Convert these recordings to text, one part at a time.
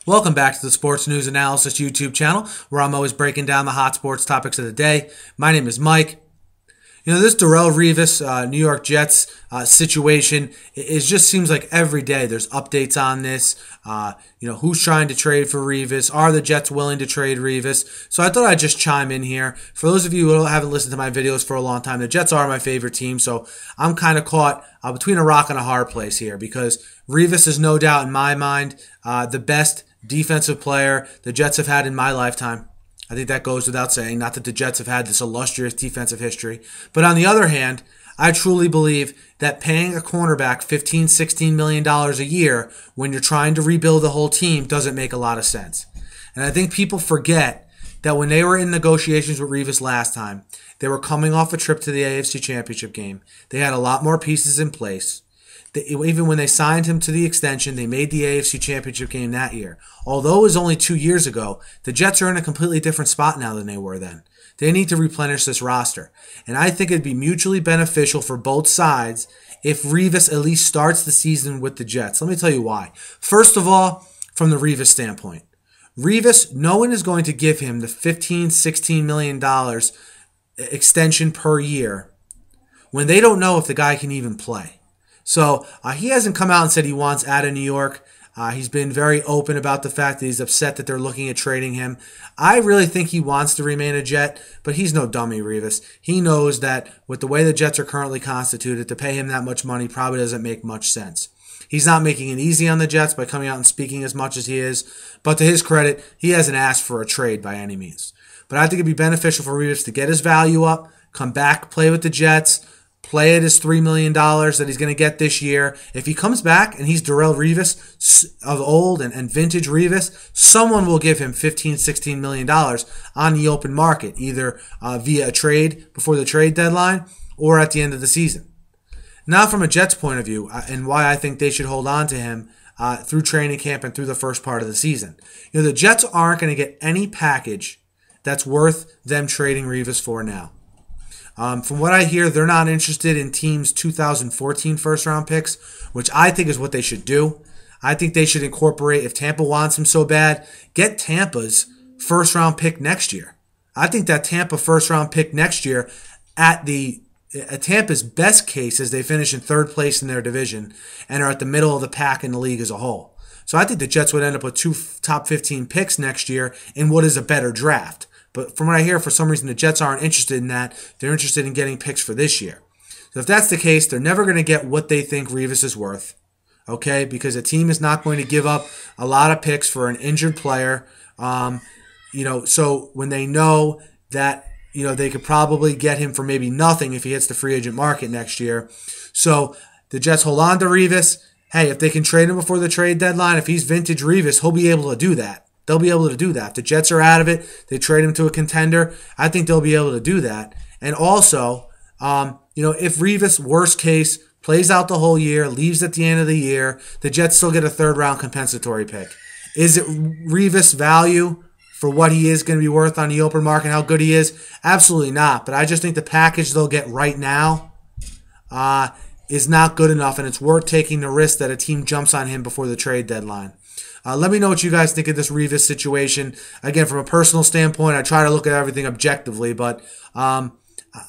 Welcome back to the Sports News Analysis YouTube channel, where I'm always breaking down the hot sports topics of the day. My name is Mike. This Darrelle Revis, New York Jets situation, it just seems like every day there's updates on this. Who's trying to trade for Revis? Are the Jets willing to trade Revis? So I thought I'd just chime in here. For those of you who haven't listened to my videos for a long time, the Jets are my favorite team, so I'm kind of caught between a rock and a hard place here because Revis is no doubt, in my mind, the best defensive player the Jets have had in my lifetime. I think that goes without saying. Not that the Jets have had this illustrious defensive history. But on the other hand, I truly believe that paying a cornerback $15, $16 million a year when you're trying to rebuild the whole team doesn't make a lot of sense. And I think people forget that when they were in negotiations with Revis last time, they were coming off a trip to the AFC Championship game. They had a lot more pieces in place. Even when they signed him to the extension, they made the AFC Championship game that year. Although it was only 2 years ago, the Jets are in a completely different spot now than they were then. They need to replenish this roster. And I think it'd be mutually beneficial for both sides if Revis at least starts the season with the Jets. Let me tell you why. First of all, from the Revis standpoint. Revis, no one is going to give him the $15, $16 million extension per year when they don't know if the guy can even play. So he hasn't come out and said he wants out of New York. He's been very open about the fact that he's upset that they're looking at trading him. I really think he wants to remain a Jet, but he's no dummy, Revis. He knows that with the way the Jets are currently constituted, to pay him that much money probably doesn't make much sense. He's not making it easy on the Jets by coming out and speaking as much as he is, but to his credit, he hasn't asked for a trade by any means. But I think it'd be beneficial for Revis to get his value up, come back, play with the Jets, play at his $3 million that he's going to get this year. If he comes back and he's Darrelle Revis of old and vintage Revis, someone will give him $15, $16 million on the open market, either via a trade before the trade deadline or at the end of the season. Now, from a Jets point of view, and why I think they should hold on to him through training camp and through the first part of the season. The Jets aren't going to get any package that's worth them trading Revis for now. From what I hear, they're not interested in teams' 2014 first-round picks, which I think is what they should do. I think they should incorporate, if Tampa wants him so bad, get Tampa's first-round pick next year. I think that Tampa first-round pick next year at Tampa's best case is they finish in third place in their division and are at the middle of the pack in the league as a whole. So I think the Jets would end up with 2 top 15 picks next year in what is a better draft. But from what I hear, for some reason, the Jets aren't interested in that. They're interested in getting picks for this year. So if that's the case, they're never going to get what they think Revis is worth, okay? Because a team is not going to give up a lot of picks for an injured player. So when they know that, they could probably get him for maybe nothing if he hits the free agent market next year. So the Jets hold on to Revis. Hey, if they can trade him before the trade deadline, if he's vintage Revis, he'll be able to do that. They'll be able to do that. If the Jets are out of it, they trade him to a contender, I think they'll be able to do that. And also, if Revis, worst case, plays out the whole year, leaves at the end of the year, the Jets still get a third-round compensatory pick. Is it Revis' value for what he is going to be worth on the open market, how good he is? Absolutely not. But I just think the package they'll get right now is not good enough, and it's worth taking the risk that a team jumps on him before the trade deadline. Let me know what you guys think of this Revis situation. Again, from a personal standpoint, I try to look at everything objectively, but I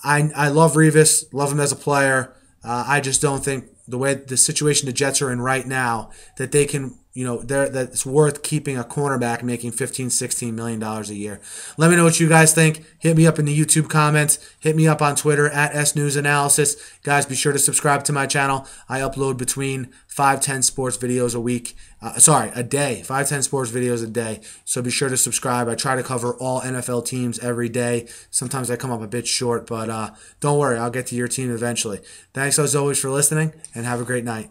love Revis, love him as a player. I just don't think the way the situation the Jets are in right now, that they can, that it's worth keeping a cornerback making $15, $16 million a year. Let me know what you guys think. Hit me up in the YouTube comments. Hit me up on Twitter at SNewsAnalysis. Guys, be sure to subscribe to my channel. I upload between 5-10 sports videos a day. 5-10 sports videos a day. So be sure to subscribe. I try to cover all NFL teams every day. Sometimes I come up a bit short, but don't worry. I'll get to your team eventually. Thanks as always for listening, and have a great night.